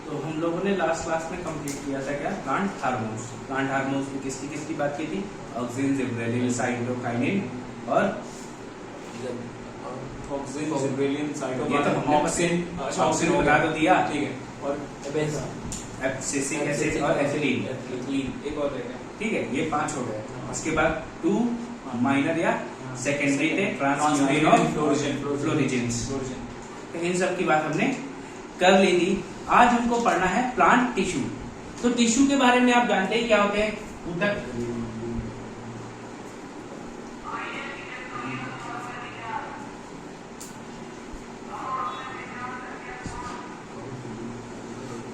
तो हम लोगों ने लास्ट क्लास में कंप्लीट किया था क्या, प्लांट हार्मोन्स। प्लांट हार्मोन्स में किसकी किसकी बात की थी, ऑक्सिन, जिबरेलिन, साइटोकाइनिन और ऑक्सिन, जिबरेलिन, ये तो हमने ऑक्सिन बता तो दिया, ठीक है, और एब्सिसिक एसिड और एथिलीन, एक और रहेगा, ठीक है, ये 5 हो गए। उसके बाद 2 माइनर या सेकेंडरी थे, ट्रांसयूरिन और फ्लोरिजेंस। तो इन सब की बात हमने कर ली थी। आज हमको पढ़ना है प्लांट टिश्यू। तो टिश्यू के बारे में आप जानते हैं क्या होते हैं, ऊतक,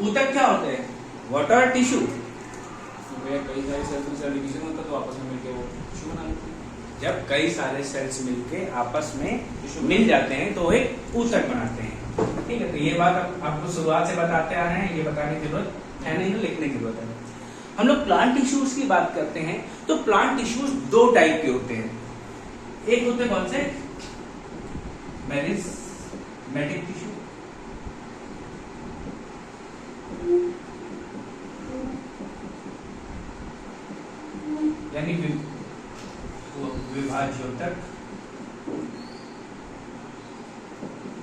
ऊतक क्या होते हैं, व्हाट आर टिश्यू। कई सारे सेल्स में सेल डिवीजन होता है तो आपस में मिलकर वो टिश्यू बना लेते हैं। जब कई सारे सेल्स मिलके आपस में मिल जाते हैं तो एक ऊतक बनाते हैं, ठीक है। तो ये बात आपको शुरुआत से बताते आ रहे हैं, ये बताने की जरूरत है नहीं, लिखने की जरूरत है। हम लोग प्लांट टिश्यूज की बात करते हैं तो प्लांट टिश्यूज 2 टाइप के होते हैं। एक होते कौन से, मेरिस्मेटिक टिश्यू, यानी विभाज्योतक,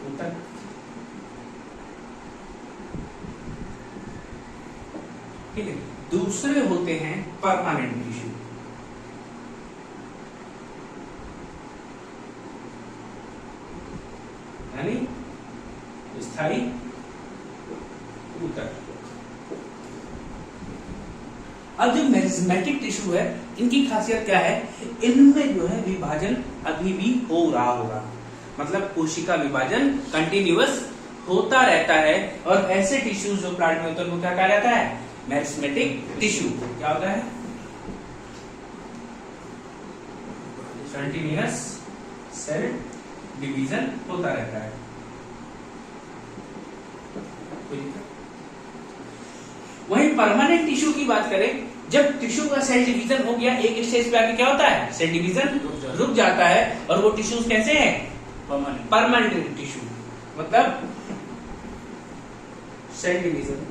ऊतक, ठीक है। दूसरे होते हैं परमानेंट टिश्यू, यानी स्थायी ऊतक। अब जो मेरिस्मेटिक टिश्यू है, इनकी खासियत क्या है, इनमें जो है विभाजन अभी भी हो रहा होगा, मतलब कोशिका विभाजन कंटिन्यूअस होता रहता है। और ऐसे टिश्यूज जो प्लांट में होते हैं उनको क्या कहा जाता है, मेरिस्मेटिक टिश्यू। क्या होता है, कंटिन्यूअस सेल डिवीजन होता रहता है। वहीं परमानेंट टिश्यू की बात करें, जब टिश्यू का सेल डिवीजन हो गया एक स्टेज पे आके क्या होता है, सेल डिवीजन रुक जाता है। और वो टिश्यूज कैसे हैं, परमानेंट टिश्यू, मतलब सेल डिवीजन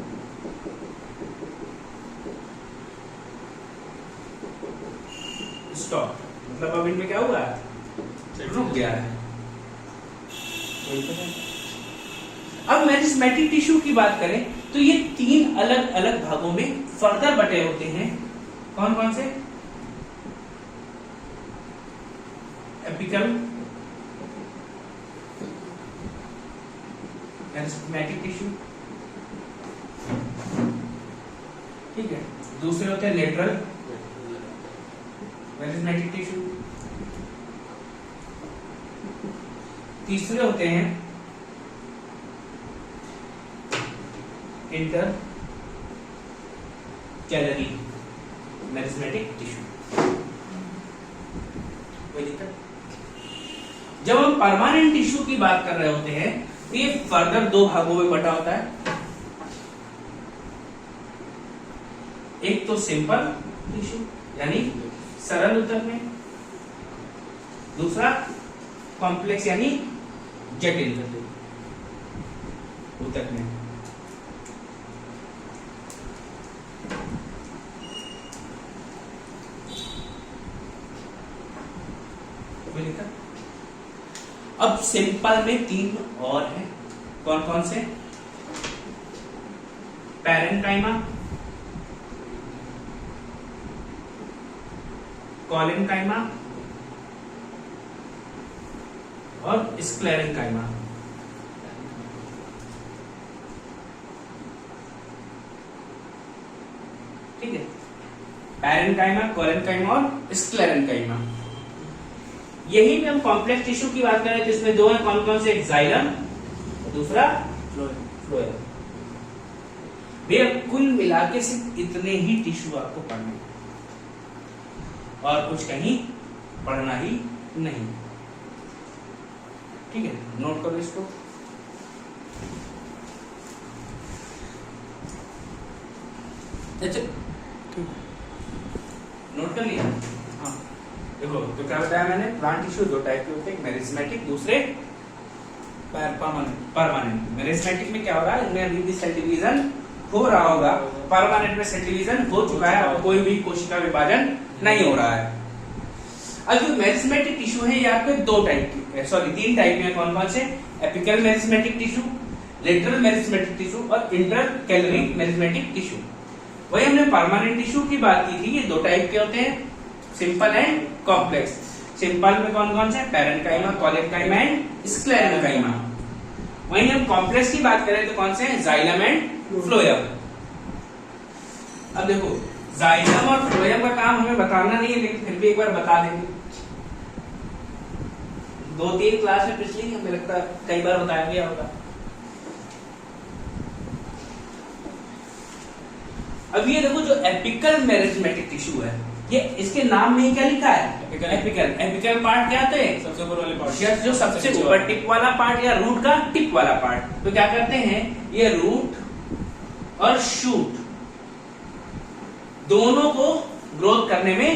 स्टॉप, मतलब अब इनमें क्या हुआ, रुक गया है। अब मेरिस्मेटिक टिश्यू की बात करें तो ये 3 अलग अलग भागों में फर्दर बटे होते हैं। कौन कौन से, एपिकल मेरिस्मेटिक टिश्यू, ठीक है। दूसरे होते हैं लेटरल मेरिस्मेटिक टिश्यू। तीसरे होते हैं इंटर कैलरी मेरिस्मेटिक टिश्यू। कोई दिक्कत, जब हम परमानेंट टिश्यू की बात कर रहे होते हैं तो ये फर्दर 2 भागों में बटा होता है। एक तो सिंपल टिश्यू यानी सरल ऊतक में, दूसरा कॉम्प्लेक्स यानी जटिल ऊतक में। अब सिंपल में 3 और हैं, कौन कौन से, पैरेन्काइमा, कोलेनकाइमा और स्क्लेरेनकाइमा। ठीक है, पैरेन्काइमा, कोलेनकाइमा और स्क्लेरेनकाइमा। यही में हम कॉम्प्लेक्स टिश्यू की बात करें तो इसमें 2 हैं, कौन कौन से, एक्साइलम, दूसरा फ्लोएम। भैया कुल मिला के सिर्फ इतने ही टिश्यू आपको पढ़ने, और कुछ कहीं पढ़ना ही नहीं। ठीक है, नोट करो इसको। अच्छा, नोट कर लिया? हाँ, देखो तो क्या बताया मैंने, प्लांट टिश्यू 2 टाइप के होते हैं, मेरिस्मेटिक, दूसरे परमानेंट। मेरिस्मेटिक में क्या हो रहा है, इनमें अभी भी सेल डिवीजन हो रहा होगा, परमानेंट में सेल डिवीजन हो चुका है, अब कोई भी कोशिका विभाजन नहीं हो रहा है। अब जो मेरिस्मेटिक टिश्यू है ये आपके दो टाइप के, सॉरी 3 टाइप के, कौन कौन से? Apical meristematic tissue, lateral meristematic tissue और इंटरकैलरी मेरिस्मेटिक टिश्यू। वही हमने परमानेंट टिश्यू की बात की थी, ये दो टाइप के होते हैं, सिंपल एंड कॉम्प्लेक्स। सिंपल में कौन कौन से? Parenchyma, collenchyma and sclerenchyma. वहीं हम कॉम्प्लेक्स की बात करें तो कौन से हैं? Xylem and phloem. अब देखो जाइलम और फ्लोएम का काम हमें बताना नहीं है, लेकिन फिर भी एक बार बता देंगे। 2-3 क्लास में पिछली हमें लगता है कई बार बताया गया होगा। अब ये देखो जो एपिकल मेरिस्मेटिक टिश्यू है, ये इसके नाम में ही क्या लिखा है? एपिकल पार्ट क्या होते हैं? सबसे ऊपर वाले पार्ट, जो सबसे ऊपर टिप वाला पार्ट या रूट का टिप वाला पार्ट। तो क्या करते हैं, ये रूट और शूट दोनों को ग्रोथ करने में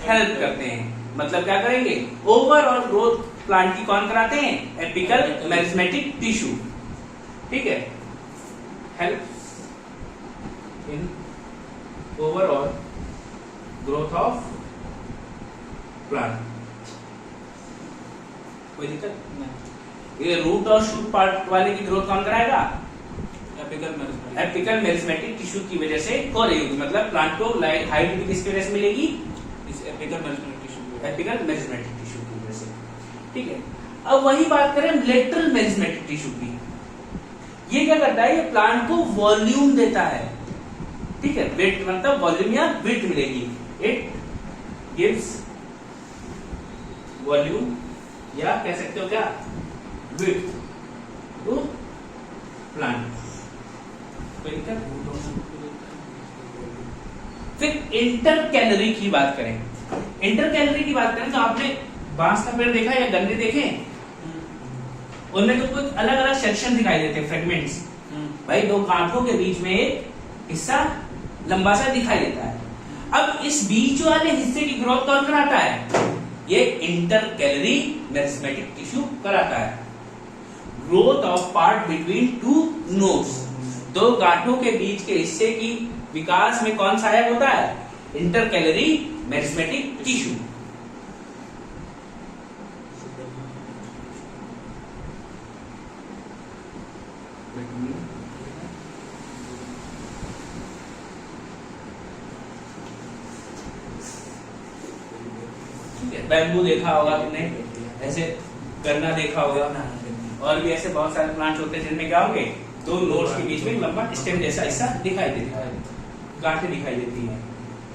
हेल्प करते हैं। मतलब क्या करेंगे? ओवरऑल ग्रोथ प्लांट की कौन कराते हैं? Apical meristematic tissue. ठीक है, help in overall growth of plant. कोई दिक्कत नहीं? ये रूट और शूट पार्ट वाले की ग्रोथ कौन कराएगा? एपिकल मेरिस्मेटिक टिश्यू की वजह से हो रही होगी। मतलब प्लांट को हाइट किसकी वजह से मिलेगी? इस एपिकल मेरिस्मेटिक टिश्यू की वजह से। ठीक है, अब वही बात करें लेटरल मेरिस्मेटिक टिश्यू की। ये क्या करता है? ये प्लांट को वॉल्यूम देता है। ठीक है, वेट मतलब वॉल्यूम या विड्थ मिलेगी। इट गिव्स वॉल्यूम या कह सकते हो क्या? Width to plant. फिर इंटरकैलरी की बात करें। इंटरकैलरी की बात करें तो आपने बांस का पेड़ देखा या गन्ने देखे? उनमें तो कुछ अलग अलग सेक्शन दिखाई देते हैं, फ्रेगमेंट्स। भाई दो गांठों के बीच में एक हिस्सा लंबा सा दिखाई देता है। अब इस बीच वाले हिस्से की ग्रोथ कौन कराता है? ये इंटरकैलरी मेरिस्मेटिक टिश्यू कराता है। Growth of part between two nodes, दो गांठों के बीच के हिस्से की विकास में कौन सहायक होता है? Intercalary meristematic tissue. बैम्बू देखा होगा तुमने, ऐसे गन्ना देखा होगा, और भी ऐसे बहुत सारे प्लांट्स होते हैं जिनमें क्या होंगे? दो नोड्स के बीच में लंबा स्टेम जैसा हिस्सा दिखाई देता है, गांठें दिखाई देती हैं।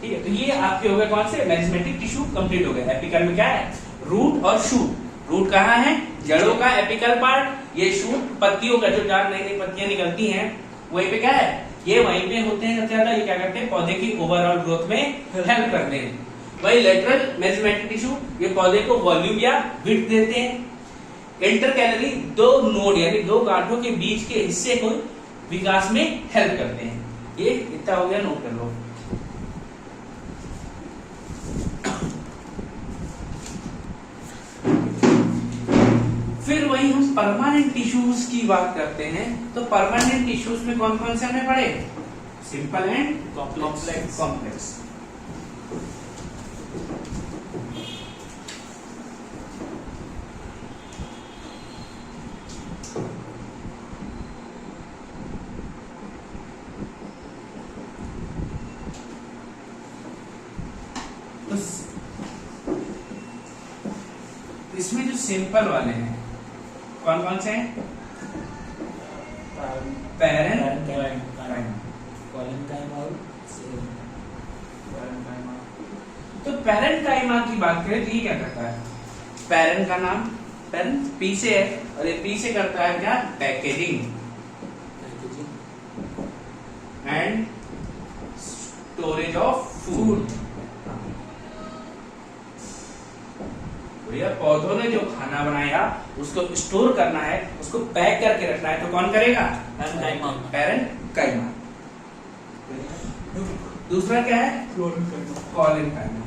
ठीक है, तो ये आपके हो गए कौन से? मेरिस्मेटिक टिश्यू कंप्लीट हो गए। एपिकल में क्या है? रूट और शूट। रूट कहाँ है? जड़ों का एपिकल पार्ट। ये शूट पत्तियों का, जो चार नई नई पत्तियां निकलती हैं वहीं पे क्या है? ये वहीं पे होते हैं सबसे ज्यादा। ये क्या करते हैं? पौधे की ओवरऑल ग्रोथ में हेल्प करते हैं। वही लेटरल मेरिस्मेटिक टिश्यू, ये पौधे को वॉल्यूम या विड्थ देते हैं। इंटरकैलरी दो नोड यानी दो गांठों के बीच के हिस्से को विकास में हेल्प करते हैं। ये इतना हो गया, नोट कर लो। फिर वही हम परमानेंट टिश्यूज की बात करते हैं। तो परमानेंट टिश्यूज में कौन कौन से हमने पढ़े? Simple and complex. इसमें जो सिंपल वाले हैं कौन कौन से हैं? तो पैरेन्काइमा की बात करें तो ये क्या करता है? पैरेन का नाम, पैरेन पी से है और ये पी से करता है क्या? Packaging and storage of food. भैया पौधों ने जो खाना बनाया उसको स्टोर करना है, उसको पैक करके रखना है, तो कौन करेगा? पैरेन्काइमा। दूसरा क्या है? कोलेनकाइमा।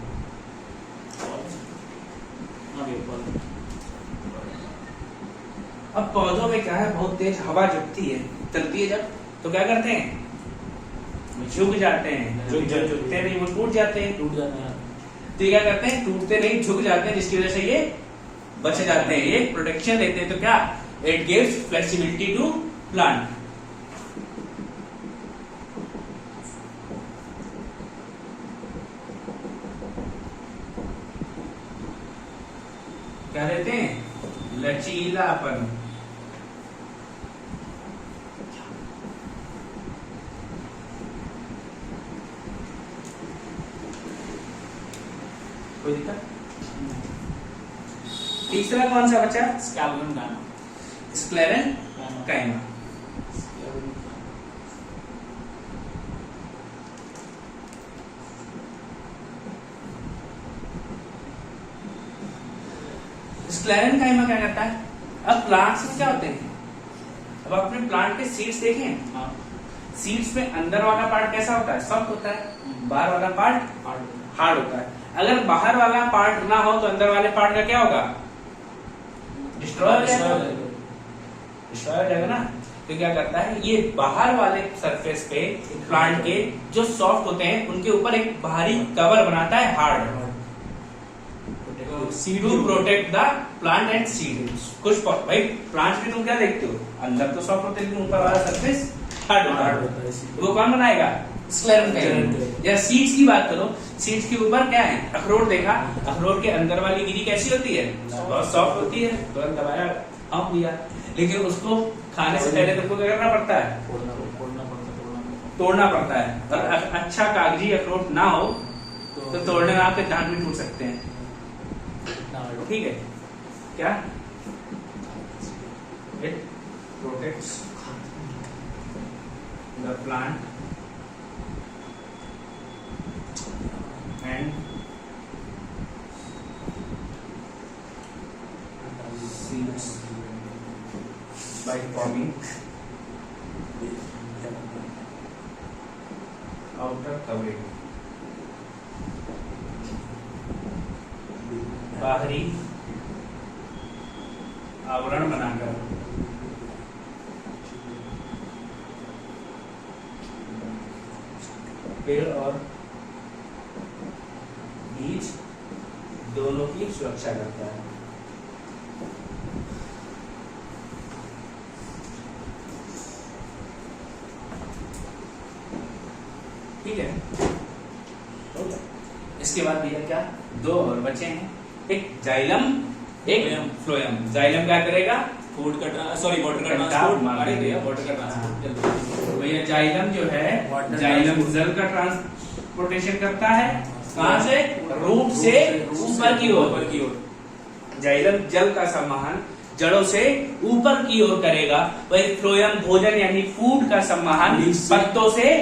अब पौधों में क्या है? बहुत तेज हवा चलती है जब, तो क्या करते हैं? झुक जाते हैं, जो झुकते नहीं वो टूट जाते हैं। टूट जाते हैं। तो ये क्या करते हैं, टूटते नहीं झुक जाते हैं, जिसकी वजह से ये बच जाते हैं, ये प्रोटेक्शन देते हैं। तो क्या, it gives flexibility to plant. क्या देते हैं, लचीलापन। कोई दिक्कत? तीसरा कौन सा बचा, स्कैपुलम काइमा। स्क्लेरन काइमा। स्क्लेरन काइमा क्या करता है, अब प्लांट्स में क्या होते हैं, अब आपने प्लांट के सीड्स देखे हैं, हाँ। सीड्स में अंदर वाला पार्ट कैसा होता है, सॉफ्ट होता है, बाहर वाला पार्ट हार्ड होता है। अगर बाहर वाला पार्ट ना हो तो अंदर वाले पार्ट का क्या होगा, डिस्ट्रॉय हो जाएगा, डिस्ट्रॉय हो जाएगा ना। तो क्या करता है, ये बाहर वाले सरफेस पे प्लांट के जो सॉफ्ट होते हैं उनके ऊपर एक बाहरी कवर बनाता है hard, to protect the plant and seed. कुछ भाई प्लांट्स में तुम क्या देखते हो, अंदर तो सॉफ्ट होते हैं लेकिन ऊपर वाला सरफेस हार्ड होता है, वो कौन बनाएगा, स्क्लेरन काइमा। या सीड्स की बात करो, सीड्स के ऊपर क्या है, अखरोट देखा, अखरोट के अंदर वाली गिरी कैसी होती है, बहुत सॉफ्ट होती है, तुरंत दबाया आप दिया, लेकिन उसको खाने से पहले तुमको क्या करना पड़ता है, तोड़ना पड़ता है। और अच्छा कागजी अखरोट ना हो तो तोड़ने में आपके दांत भी टूट सकते हैं, ठीक है। क्या, it protects the plant and seeds by forming outer covering, बाहरी आवरण बनाकर पेड़ और बीज दोनों की सुरक्षा करता है। ठीक है, इसके बाद भैया क्या, दो और बचे हैं, एक जाइलम एक फ्लोएम। जाइलम क्या करेगा, फूड का सॉरी वाटर का ट्रांसपोर्ट, वाटर का ट्रांसपोर्ट। भैया जाइलम जो है, जाइलम जल का ट्रांसपोर्टेशन करता है, कहां से, रूट से ऊपर की ओर। जाइलम जल का संवहन जड़ों से ऊपर की ओर करेगा, वही फ्लोएम भोजन यानी फूड का संवहन पत्तों से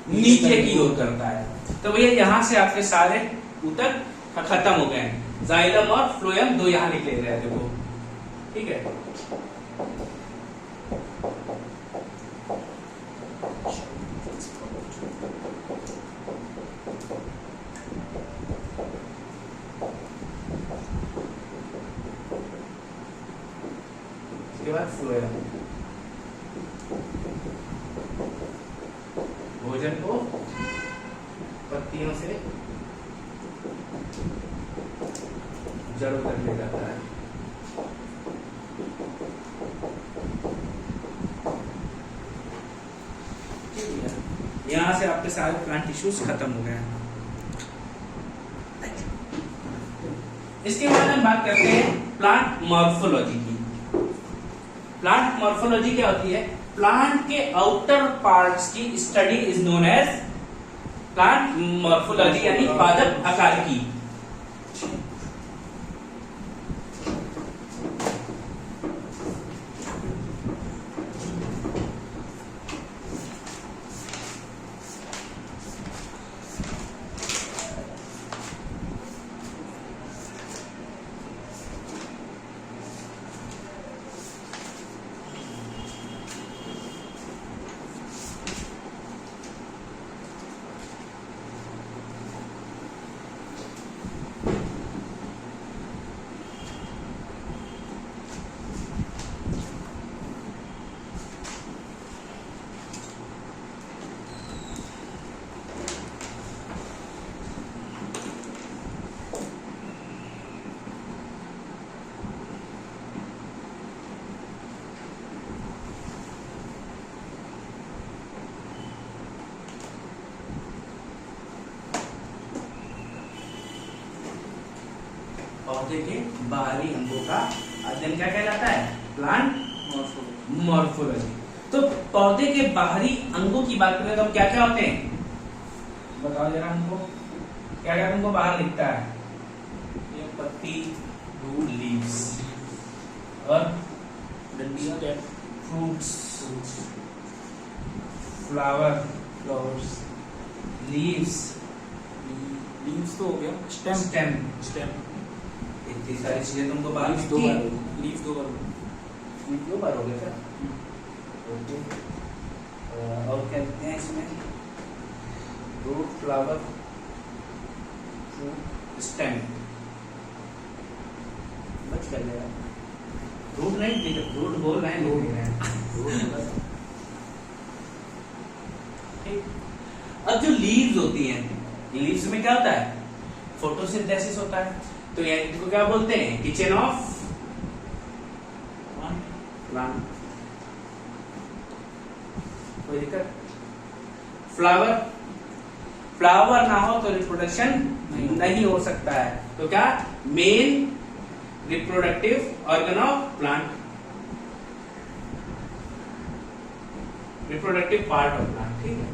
नीचे की ओर करता है। तो भैया यहाँ से आपके सारे ऊतक खत्म हो गए हैं, जाइलम और फ्लोएम दो यहाँ निकले रहे हैं, देखो, ठीक है। इसके बाद फ्लोएम भोजन को पत्तियों से जड़ों तक ले जाता है। यहां से आपके सारे प्लांट टिश्यूज खत्म हो गए हैं। इसके बाद हम बात करते हैं प्लांट मॉर्फोलॉजी की। प्लांट मॉर्फोलॉजी क्या होती है, प्लांट के आउटर पार्ट्स की study is known as plant morphology, यानी पादप आकार की। पौधे के बाहरी अंगों का अध्ययन क्या कहलाता है? Plant morphology. तो पौधे के बाहरी अंगों की बात करें तो क्या क्या होते हैं, बताओ जरा हमको, क्या क्या तुमको बाहर दिखता है? ये पत्ती, रूट, लीव्स और डंडियां, फ्रूट्स, फ्लावर्स, लीव्स तो हो गया, स्टेम। इतनी सारी चीजें तुमको बाहर लीव्स दो दिखती बार हैं। होगी, लीव्स दो बार होगी। दो बार हो गया क्या? ओके। और क्या लिखते हैं इसमें? Root, flower, fruit, stem. बच कर गया। रूट नहीं ठीक है, रूट बोल रहे हैं, लिख रहे हैं। ठीक। अब जो लीव्स होती हैं, लीव्स में क्या होता है? फोटोसिंथेसिस होता है। तो ये इनको क्या बोलते हैं? Kitchen of plant. कोई दिक्कत? फ्लावर ना हो तो रिप्रोडक्शन नहीं हो सकता है। तो क्या? Main reproductive organ of plant, reproductive part of plant. ठीक है।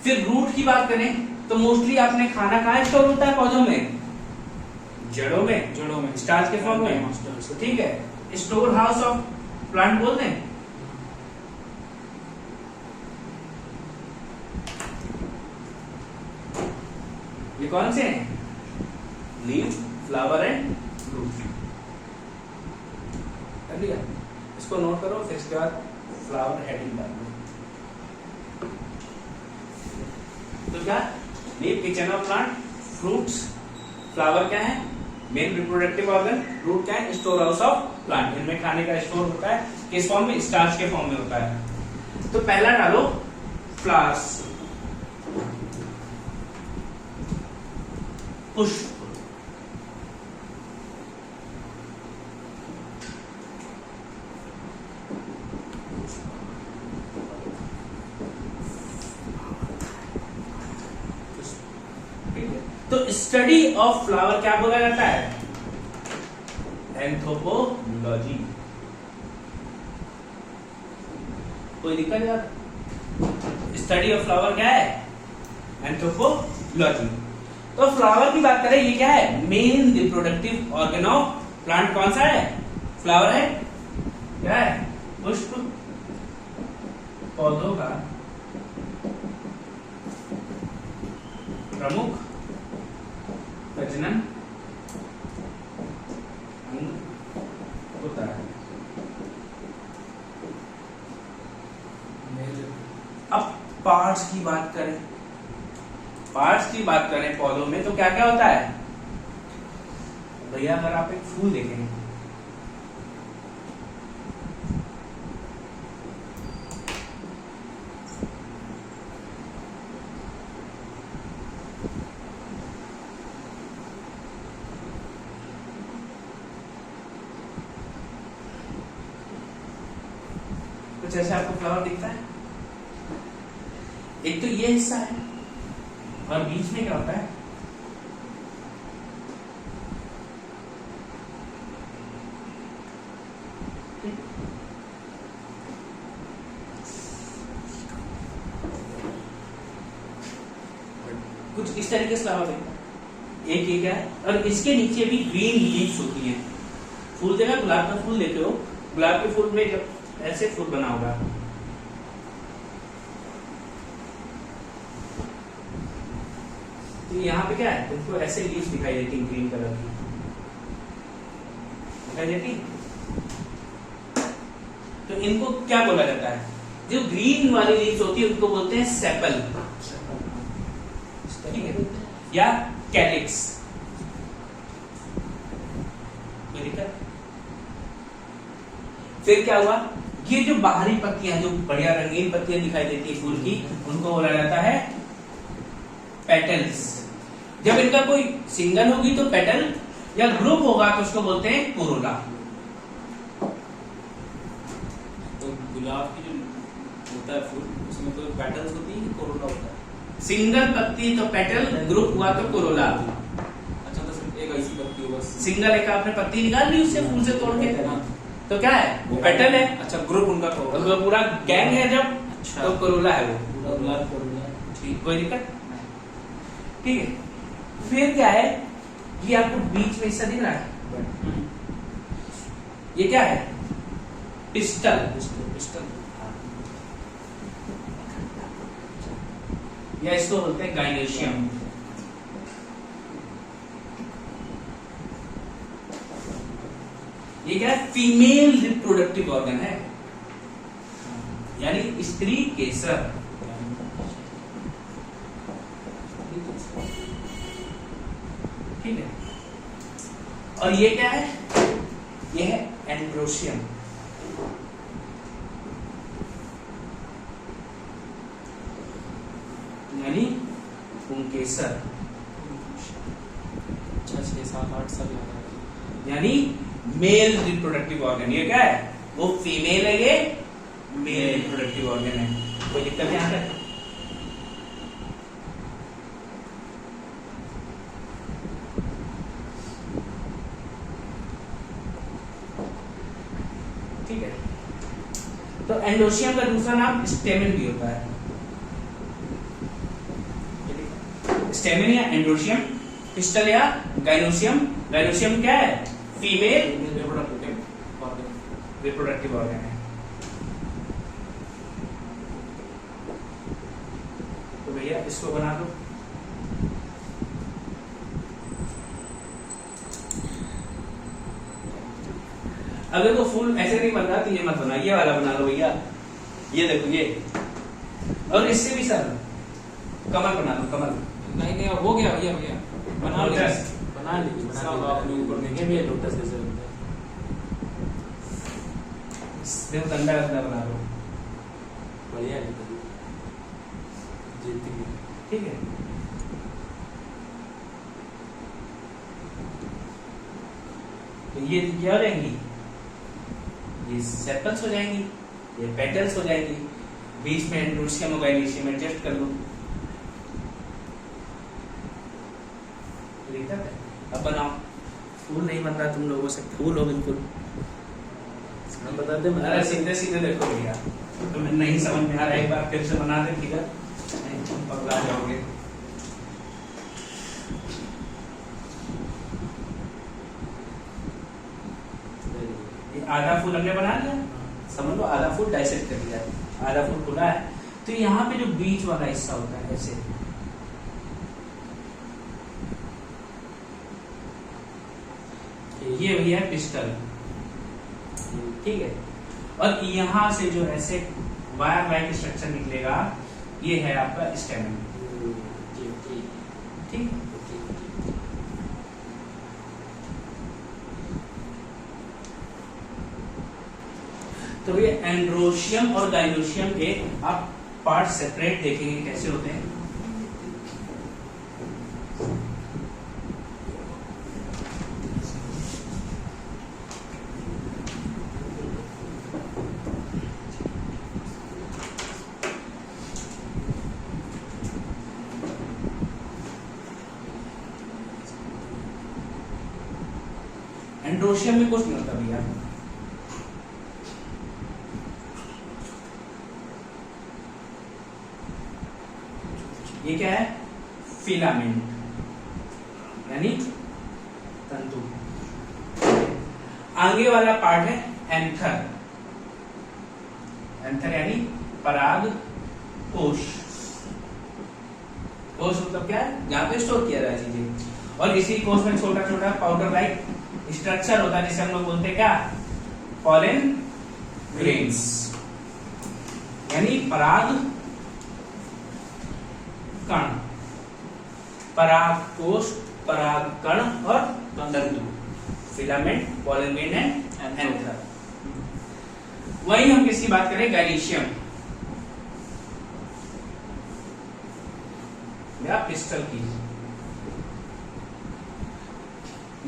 फिर रूट की बात करें तो मोस्टली आपने खाना कहाँ स्टोर होता है? पौधों में, जड़ों में, स्टार्च के फॉर्म में। ठीक है। स्टोर हाउस ऑफ प्लांट बोलते हैं। ये कौन से हैं? Leave, flower and root. कर लिया? इसको नोट करो, फिर इसके बाद फ्लावर हेडिंग डाल दो। तो क्या? Leave kitchen of plant, fruits, flower क्या है? मेन रिप्रोडक्टिव ऑर्गन, रूट क्या है? Store house of plant. इनमें खाने का स्टोर होता है, किस फॉर्म में? स्टार्च के फॉर्म में होता है। तो पहला डालो फ्लावर्स, पुष्प। तो स्टडी ऑफ फ्लावर क्या बोला जाता है? एंथ्रोपोलॉजी। कोई दिक्कत है? स्टडी ऑफ फ्लावर क्या है? एंथ्रोपोलॉजी। तो फ्लावर की बात करें, ये क्या है? Main reproductive organ of plant. कौन सा है? फ्लावर है। क्या है? पुष्प। पौधों का प्रमुख प्रजनन अंग होता है। अब पार्ट्स की बात करें पौधों में तो क्या क्या होता है? भैया अगर आप एक फूल देखेंगे, कुछ ऐसे आपको फ्लावर दिखता है? एक तो ये हिस्सा है और बीच में क्या होता है? कुछ इस तरीके से फ्लावर दिखता है। एक ये क्या है? और इसके नीचे भी ग्रीन लीव्स होती हैं। फूल देखा? गुलाब का फूल देखे हो? गुलाब के फूल में जब ऐसे फूल बना होगा, तो यहाँ पे क्या है? तुमको ऐसे लीव्स दिखाई देती हैं, ग्रीन कलर की दिखाई देती। तो इनको क्या बोला जाता है? जो ग्रीन वाली लीव्स होती है उनको बोलते हैं सेपल, ठीक है, या कैलिक्स। कोई दिक्कत? फिर क्या हुआ? ये जो बाहरी पत्तियां, जो बढ़िया रंगीन पत्तियां दिखाई देती है फूल की, उनको बोला जाता है पेटल्स। जब इनका कोई सिंगल होगी तो पेटल, या ग्रुप होगा तो उसको बोलते हैं कोरोला। तो गुलाब की जो होता है फूल, उसमें तो पेटल्स होती है, कोरोला होता है। सिंगल पत्ती तो पेटल, ग्रुप हुआ तो कोरोला। पत्ती हो बस। सिंगल एक आपने पत्ती निकाल ली उससे, फूल से तोड़ के, तो क्या है वो पेटल है। अच्छा ग्रुप उनका तो होगा। तो पूरा गैंग है जब, अच्छा। तो कोरोला है वो। ठीक। कोई दिक्कत नहीं। ठीक है, फिर क्या है, ये आपको बीच में हिस्सा दिख रहा है, ये क्या है, पिस्टल। पिस्टल। या इसको बोलते हैं गाइनोशियम। ये क्या है, फीमेल रिप्रोडक्टिव ऑर्गन है, यानी स्त्री केसर। ठीक है, और ये क्या है, ये है एंड्रोशियम। यानी पुंकेसर, अच्छा 6-7-8 साल याद आ यानी मेल रिप्रोडक्टिव ऑर्गन। ये क्या है, वो फीमेल है, ये मेल रिप्रोडक्टिव ऑर्गन है। कोई दिक्कत यहाँ पे? ठीक है, तो एंडोशियम का दूसरा नाम स्टेमन भी होता है। स्टेमन या एंडोशियम, पिस्टल या गाइनोशियम। गाइनोशियम क्या है, फीमेल रिप्रोडक्टिव ऑर्गन है। तो भैया इसको बना दो। अगर वो फूल ऐसे नहीं बन रहा तो ये मत बना, ये वाला बना लो भैया। ये देखो ये, और इससे भी सर कमल बना लो, कमल। नहीं हो गया भैया बना लीजिए। बना लीजिए सब आपने ऊपर देखे भी लोटस जैसे होता है। देखो गंदा गंदा बना लो, बढ़िया है जीती है। ठीक है। तो ये क्या हो जाएंगी, ये सेपल्स हो जाएंगी, ये पेटल्स हो जाएंगी, बीच में एंड्रोशियम और गाइनोशियम एडजस्ट कर लो। दिक्कत है? अब बनाओ। फूल नहीं बन रहा तुम लोगों से, फूल हो बिल्कुल। हम बताते हैं अरे सीधे सीधे देखो भैया, तुम्हें नहीं समझ में आ रहा, एक बार फिर से बना दे, ठीक है? नहीं तुम पगला जाओगे। ये आधा फूल हमने बना लिया, समझ लो आधा फूल डाइसेक्ट कर लिया, आधा फूल खुला है। तो यहाँ पे जो बीच वाला हिस्सा होता है ऐसे, ये भैया है पिस्टल, ठीक है। और यहाँ से जो ऐसे वायर लाइक स्ट्रक्चर निकलेगा, ये है आपका स्टेमन, ठीक। तो ये एंड्रोशियम और गाइनोशियम के आप पार्ट सेपरेट देखेंगे कैसे होते हैं। एंड्रोशियम में कुछ नहीं होता भैया, ये क्या है, फिलामेंट यानी तंतु। आगे वाला पार्ट है एंथर, एंथर यानी पराग कोश। कोश मतलब क्या है, जहां पे स्टोर किया जाए चीजें, और इसी कोश में छोटा छोटा पाउडर लाइक स्ट्रक्चर होता है जिसे हम लोग बोलते हैं क्या, पॉलन ग्रेन्स, यानी पराग कण, परागकोश, परागकण और तंतु, filament, pollen grain and anther. वही हम किसकी बात करें, गाइनोशियम या पिस्टल की।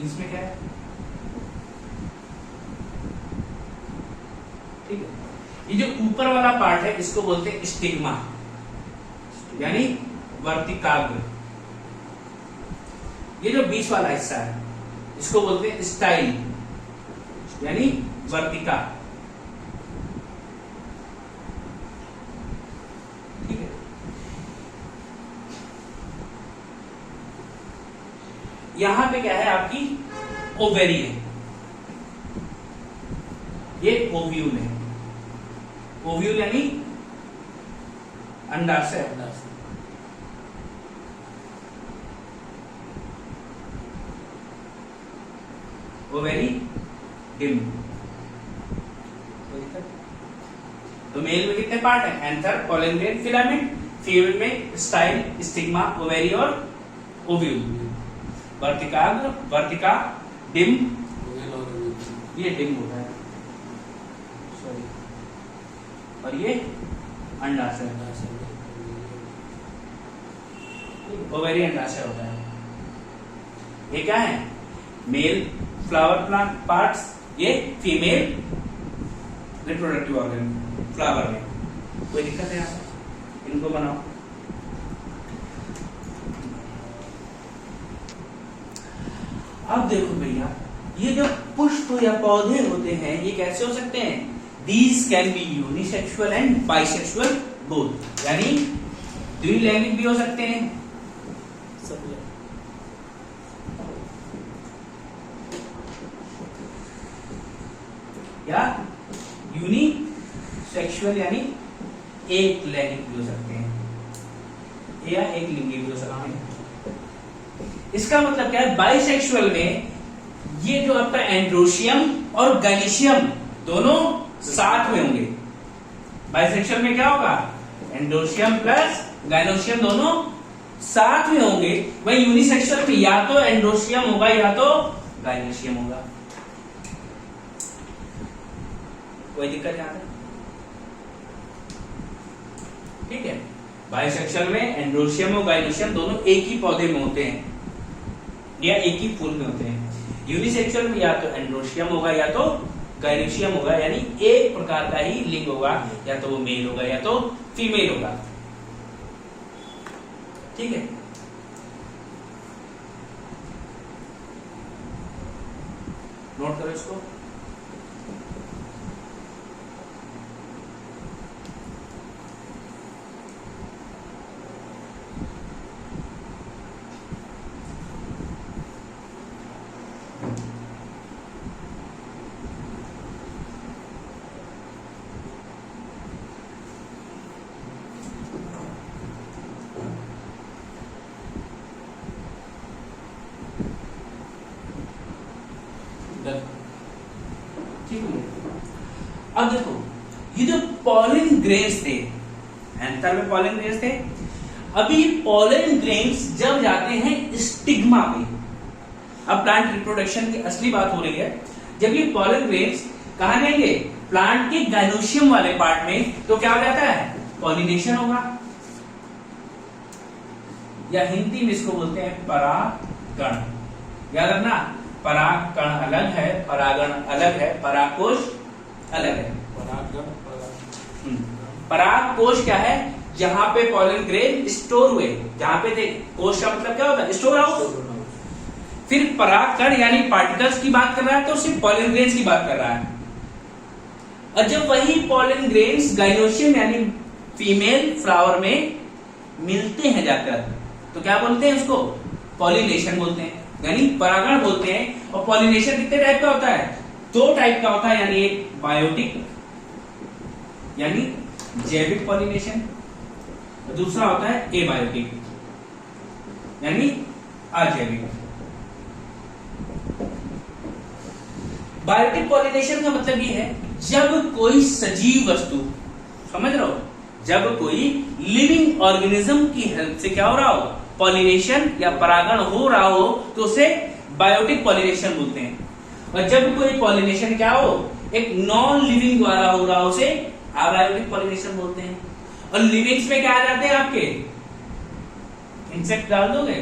इसमें क्या है, ठीक है। ये जो ऊपर वाला पार्ट है इसको बोलते हैं स्टिग्मा, यानी वर्तिकाग्र। ये जो बीच वाला हिस्सा है इसको बोलते हैं स्टाइल यानी वर्तिका। ठीक है, यहां पे क्या है आपकी ओवेरी है, ये ओव्यूल है। ओव्यूल यानी अंडाशय। Ovary dim. तो मेल में कितने पार्ट है? Anther, pollen grain, filament. Female में स्टाइल, स्टिग्मा, ओवेरी और ओव्यूल। वर्तिकाग्र, वर्तिका, डिम, ये डिम होता है, सॉरी, और ये अंडाशय, ओवेरी अंडाशय होता है। ये क्या है? मेल फ्लावर प्लांट पार्ट्स, ये फीमेल रिप्रोडक्टिव ऑर्गन फ्लावर में। कोई दिक्कत है यहाँ? इनको बनाओ। अब देखो भैया, ये जो पुष्प या पौधे होते हैं ये कैसे हो सकते हैं? These can be unisexual and bisexual both, यानी द्विलैंगिक भी हो सकते हैं या यूनिसेक्सुअल यानी एक लैंगिक भी हो सकते हैं या एक लिंगी भी हो सकते हैं। इसका मतलब क्या है? बाइसेक्सुअल में ये जो आपका एंड्रोशियम और गाइनीशियम दोनों साथ में होंगे। बाइसेक्सुअल में क्या होगा? एंड्रोशियम प्लस गाइनोशियम दोनों साथ में होंगे। वही यूनिसेक्सुअल में या तो एंड्रोशियम होगा या तो गाइनोशियम होगा। कोई दिक्कत यहां तक? ठीक है, बाइसेक्सुअल में एंड्रोशियम और गाइनोशियम दोनों एक ही पौधे में होते हैं या एक ही फूल में होते हैं। यूनिसेक्सुअल में या तो एंड्रोशियम होगा या तो गाइनोशियम होगा, यानी एक प्रकार का ही लिंग होगा, या तो वो मेल होगा या तो फीमेल होगा। ठीक है, नोट करो इसको। ठीक है, अब देखो ये जो पॉलन ग्रेन्स थे, एंथर में पॉलन ग्रेन्स थे, अभी पॉलन ग्रेन्स जब जाते हैं स्टिग्मा पे, अब प्लांट रिप्रोडक्शन की असली बात हो रही है, जब ये पॉलन ग्रेन्स कहां जाएंगे? प्लांट के गाइनोशियम वाले पार्ट में, तो क्या हो जाता है? पॉलिनेशन होगा, या हिंदी में इसको बोलते हैं परागण। याद रखना, परागकण अलग है, परागण अलग है, परागकोश अलग है। परागकोश क्या है? जहां पे पॉलन ग्रेन स्टोर हुए, जहां पे थे। कोश का मतलब क्या होता है? Store house. फिर परागकण यानी पार्टिकल्स की बात कर रहा है तो सिर्फ पॉलन ग्रेन्स की बात कर रहा है। और जब वही पॉलन ग्रेन्स गाइनोशियम यानी फीमेल फ्लावर में मिलते हैं जाकर, तो क्या बोलते हैं उसको? पॉलिनेशन बोलते हैं, यानी परागण बोलते हैं। और पॉलिनेशन कितने टाइप का होता है? दो टाइप का होता है, यानी एक बायोटिक यानी जैविक पॉलिनेशन, और दूसरा होता है एबायोटिक यानी अजैविक। बायोटिक पॉलिनेशन का मतलब ये है जब कोई सजीव वस्तु, समझ रहे हो, जब कोई लिविंग ऑर्गेनिज्म की हेल्प से क्या हो रहा हो? पॉलिनेशन या परागण हो रहा हो, तो उसे बायोटिक पॉलिनेशन बोलते हैं। और जब कोई पॉलिनेशन क्या हो? एक नॉन लिविंग द्वारा हो रहा हो, उसे अबायोटिक पॉलिनेशन बोलते हैं। और लिविंग्स में क्या आ जाते हैं आपके? इंसेक्ट डाल दोगे?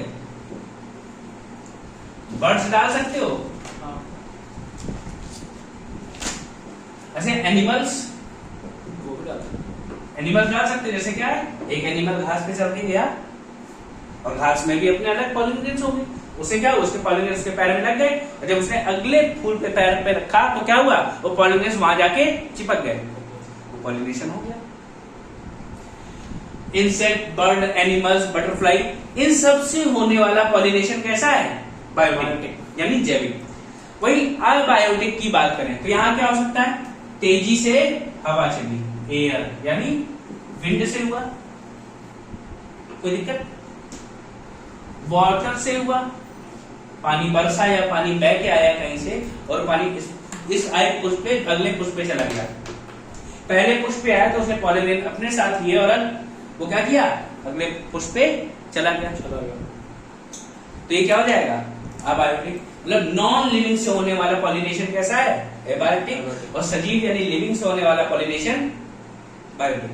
बर्ड्स डाल सकते हो? ऐसे एनिमल्स डाल सकते हैं। जैसे क्या है, एक एनिमल घास पे चल के गया और घास में भी अपने अलग पॉलिनेट्स होंगे, उसे क्या हुआ, उसके पॉलिनेशन उसके पैर में लग गए, और जब उसने अगले फूल पे पैर पे रखा तो क्या हुआ, वो पॉलिनेशन वहां जाके चिपक गए, वो पॉलिनेशन हो गया। इंसेक्ट, बर्ड, एनिमल्स, बटरफ्लाई, इन सब से होने वाला पॉलिनेशन कैसा है, बायोटिक यानी जैविक। वही अबायोटिक की बात करें तो यहां क्या हो सकता है, तेजी से हवा चली, एयर यानी विंड से हुआ, कोई दिक्कत, वाटर से हुआ, पानी बरसा या पानी बह के आया कहीं से और पानी इस आए पुष्प पे अगले पुष्प पे चला गया, पहले पुष्प पे आया तो उसने पॉलिनेशन अपने साथ लिए और वो क्या किया, अगले पुष्प पे चला गया। तो ये क्या हो जाएगा, अबायोटिक। मतलब नॉन लिविंग से होने वाला पॉलिनेशन कैसा है, एबायोटिक, और सजीव यानी लिविंग से होने वाला पॉलिनेशन बायोटिक।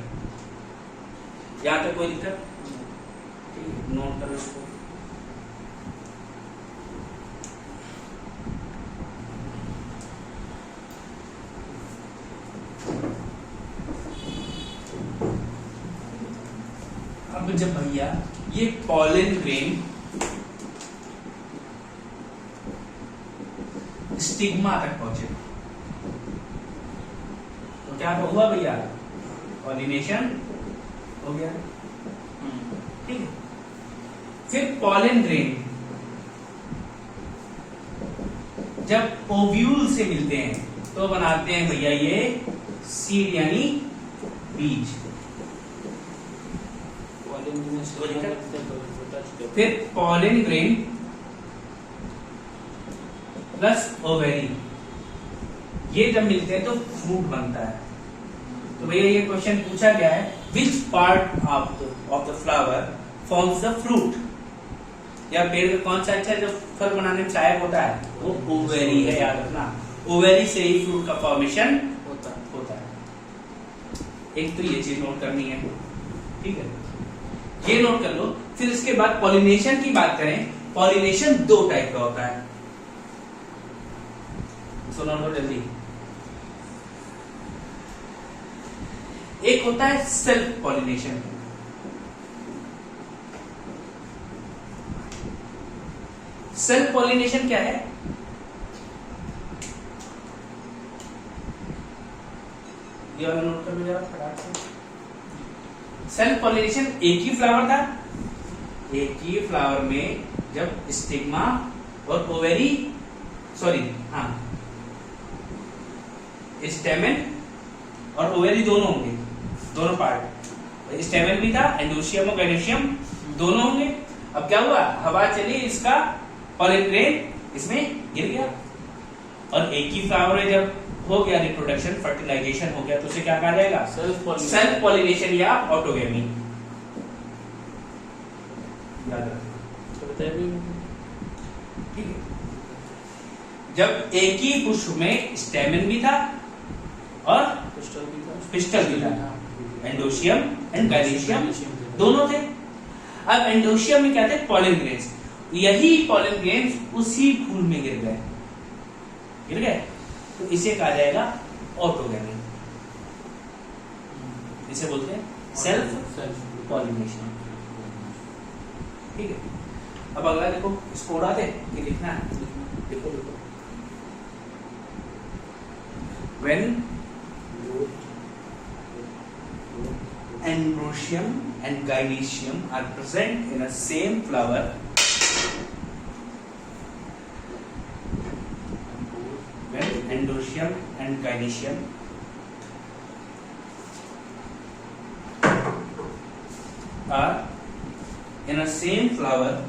यहां तक कोई दिक्कत, नोट करो इसको। अब जब भैया ये पॉलन ग्रेन स्टिग्मा तक पहुंचे तो क्या हुआ भैया, पॉलिनेशन हो गया, ठीक है। फिर पॉलन ग्रेन जब ओव्यूल से मिलते हैं तो बनाते हैं भैया ये सीड यानी बीज। फिर पॉलन ग्रेन प्लस ओवेरी ये जब मिलते हैं तो फ्रूट बनता है। तो भैया ये क्वेश्चन पूछा गया है, which part of the flower forms the fruit, या पेड़ का कौन सा अच्छा जो फल बनाने में सहायक होता है, वो ओवेरी है, याद रखना, ओवेरी से ही फ्रूट का फॉर्मेशन होता है। एक तो ये चीज नोट करनी है, ठीक है, ये नोट कर लो। फिर इसके बाद पॉलिनेशन की बात करें, पॉलिनेशन दो टाइप का होता है, सुनो लो जल्दी। एक होता है सेल्फ पॉलिनेशन, सेल्फ पॉलिनेशन क्या है, ये वाला नोट कर लो जरा फटाक से। सेल्फ पॉलिनेशन एक ही फ्लावर था, एक ही फ्लावर में जब स्टिग्मा और ओवेरी हाँ स्टेमेन और ओवेरी दोनों होंगे, दोनों पार्ट, स्टेमेन भी था, एंडोशियम और गाइनोशियम दोनों होंगे। अब क्या हुआ, हवा चली, इसका पॉलन ग्रेन इसमें गिर गया, और एक ही फ्लावर में जब हो गया रिप्रोडक्शन, फर्टिलाइजेशन हो गया, तो उसे क्या कहा जाएगा, सेल्फ पॉलिनेशन या ऑटोगेमी। याद रखो, ठीक है। जब एक ही पुष्प में स्टेमेन भी था और पिस्टल भी था, एंडोशियम एंड गाइनोशियम दोनों थे। अब एंडोशियम में क्या थे, पॉलन ग्रेन्स, यही पॉलन ग्रेन्स उसी फूल में गिर गए, तो इसे कहा जाएगा ऑटोगेमी, इसे बोलते हैं सेल्फ पॉलिनेशन, ठीक है। अब अगला देखो, इसको उड़ा दे कि लिखना है, देखो when androecium and gynoecium are present in a same flower, when androecium and gynoecium are in a same flower,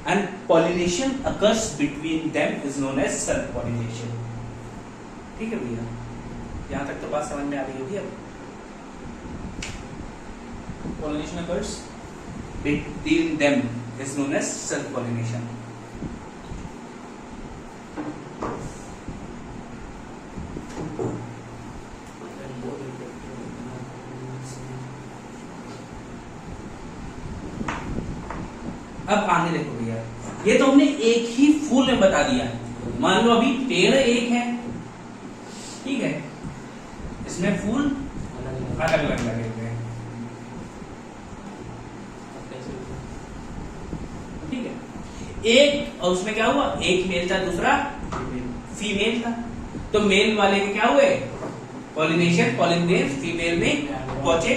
and pollination occurs between them is known as self pollination। ठीक है भैया, यहां तक तो बात समझ में आ रही होगी। अब pollination occurs between them is known as self pollination। अब आगे देखो भैया, ये तो हमने एक ही फूल में बता दिया। मान लो अभी पेड़ एक है, ठीक है, इसमें फूल अलग अलग लगे हुए हैं, एक, और उसमें क्या हुआ, एक मेल था दूसरा फीमेल था, तो मेल वाले के क्या हुए, पॉलिनेशन, पॉलिनेज फीमेल में पहुंचे।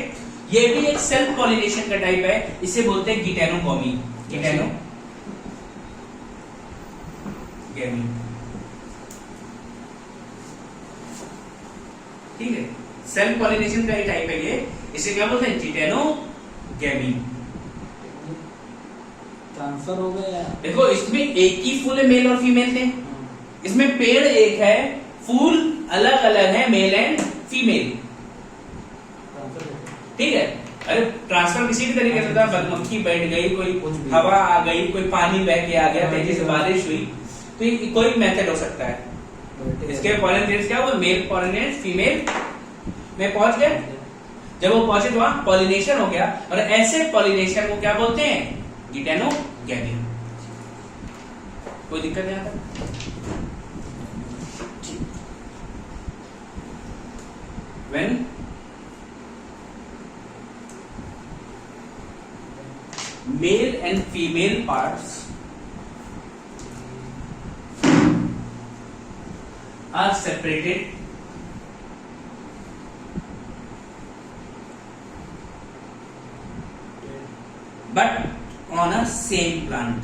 ये भी एक सेल्फ पॉलिनेशन का टाइप है, इसे बोलते हैं गिटेनोगोमी। गिटेनोगेमी, ठीक है, सेल्फ पॉलिनेशन का ही टाइप है ये, इसे क्या बोलते हैं, गिटेनोगेमी। ट्रांसफर हो गया। देखो इसमें एक ही फूल मेल और फीमेल थे, इसमें पेड़ एक है, फूल अलग अलग है, मेल एंड फीमेल, ठीक है। अरे ट्रांसफर किसी भी तरीके से था, मधुमक्खी बैठ गई, कोई हवा आ गई, कोई पानी बह के आ गया, तेजी से बारिश हुई, तो ये कोई मेथड हो सकता है। इसके पॉलिनेटर्स क्या हुआ, मेल पॉलिनेट फीमेल में पहुंच गए, जब वो पहुंचे तो वहां पॉलिनेशन हो गया, और ऐसे पॉलिनेशन को क्या बोलते हैं, गिटेनोगेमी। कोई दिक्कत नहीं आता। When male and female parts are separated but on a same plant,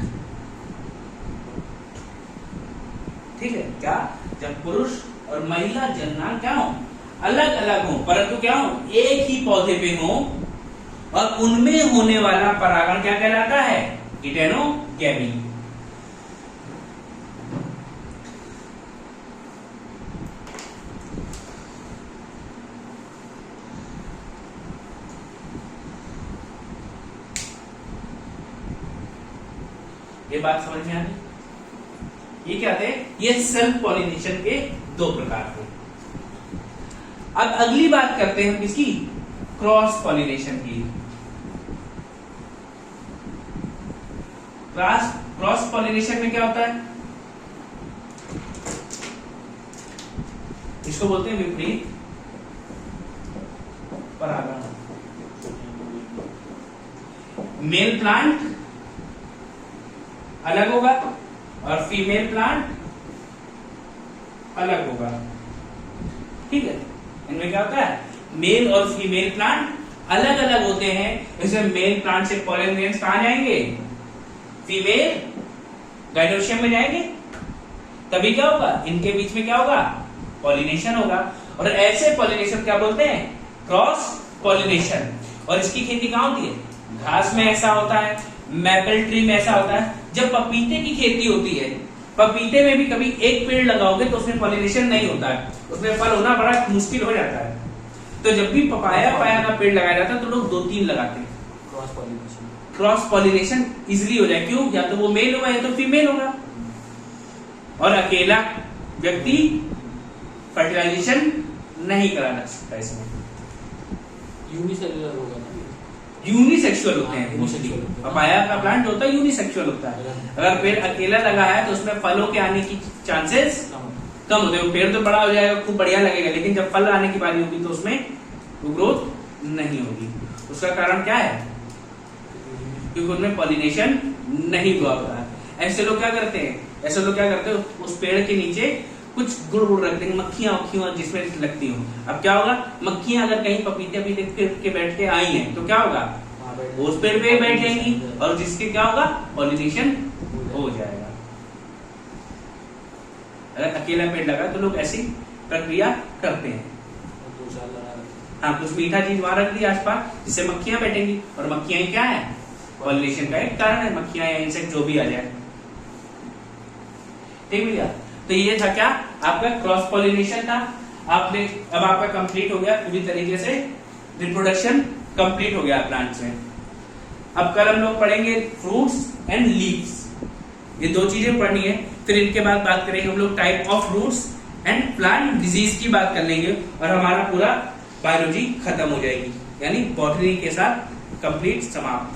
ठीक है, क्या, जब पुरुष और महिला जनना क्या हो, अलग अलग हो, परंतु क्या हो, एक ही पौधे पे हो, और उनमें होने वाला परागण क्या कहलाता है, गिटेनोगेमी। ये बात समझ में आ गई? ये क्या थे, ये सेल्फ पॉलिनेशन के दो प्रकार थे। अब अगली बात करते हैं हम किसकी, क्रॉस पॉलिनेशन की। क्रॉस पॉलिनेशन में क्या होता है, इसको बोलते हैं विपरीत परागण। मेल प्लांट अलग होगा और फीमेल प्लांट अलग होगा, ठीक है। इनमें क्या होता है, मेल और फीमेल प्लांट अलग अलग होते हैं, इसमें मेल प्लांट से पॉलन ग्रेन्स कहां जाएंगे, फीमेल गाइनोशियम में जाएंगे, तभी क्या होगा, इनके बीच में क्या होगा, पॉलिनेशन होगा, और ऐसे पॉलिनेशन क्या बोलते हैं, क्रॉस पॉलिनेशन। और इसकी खेती कहां होती है, घास में ऐसा होता है, मैपल ट्री में ऐसा होता है। जब पपीते की खेती होती है, पपीते में भी कभी एक पेड़ लगाओगे तो उसमें पॉलिनेशन नहीं होता है, उसमें फल होना बड़ा मुश्किल हो जाता है। तो जब भी पपाया का पेड़ लगाया जाता है तो लोग 2-3 लगाते हैं, क्रॉस पॉलिनेशन इजिली हो जाए। क्यों, या तो वो मेल होगा या तो फीमेल होगा, और अकेला व्यक्ति फर्टिलाइजेशन नहीं कराना सकता। इसमें यूनिसेलुलर होगा ना, यूनिसेक्सुअल होते हैं मोस्टली। पपाया का प्लांट होता है यूनिसेक्सुअल होता है। अगर पेड़ अकेला लगा है तो उसमें फलों के आने की चांसेस कम होते हैं। पेड़ तो बड़ा हो जाएगा, खूब बढ़िया लगेगा, लेकिन जब फल आने की बारी होगी तो उसमें ग्रोथ नहीं होगी। उसका कारण क्या है, क्योंकि उनमें पॉलिनेशन नहीं हुआ होता है। ऐसे लोग क्या करते हैं, उस पेड़ के नीचे कुछ गुड़ रख देंगे, मक्खियां जिसमें लगती हो। अब क्या होगा, मक्खियां अगर कहीं पपीते के बैठ के आई हैं तो क्या होगा, वो उस पेड़ पे बैठ जाएंगी, और जिसके क्या होगा, पॉलिनेशन हो जाएगा। अगर अकेला पेड़ लगा तो लोग ऐसी प्रक्रिया करते हैं। हाँ, कुछ मीठा चीज वहां रख दिया आसपास, जिससे मक्खियां बैठेंगी, और मक्खियां क्या है, पॉलिनेशन का एक कारण है, मक्खियां या इंसेक्ट जो भी आ जाए। ठीक भैया, तो ये था क्या, आपका क्रॉस पॉलिनेशन था। आपने अब आपका कंप्लीट हो गया पूरी तरीके से, रिप्रोडक्शन कंप्लीट हो गया प्लांट्स में। अब कल हम लोग पढ़ेंगे फ्रूट्स एंड लीव्स, ये दो चीजें पढ़नी है। फिर इनके बाद बात करेंगे हम लोग type of fruits and plant disease की बात कर लेंगे, और हमारा पूरा बायोलॉजी खत्म हो जाएगी, यानी बॉटनी के साथ कंप्लीट समाप्त।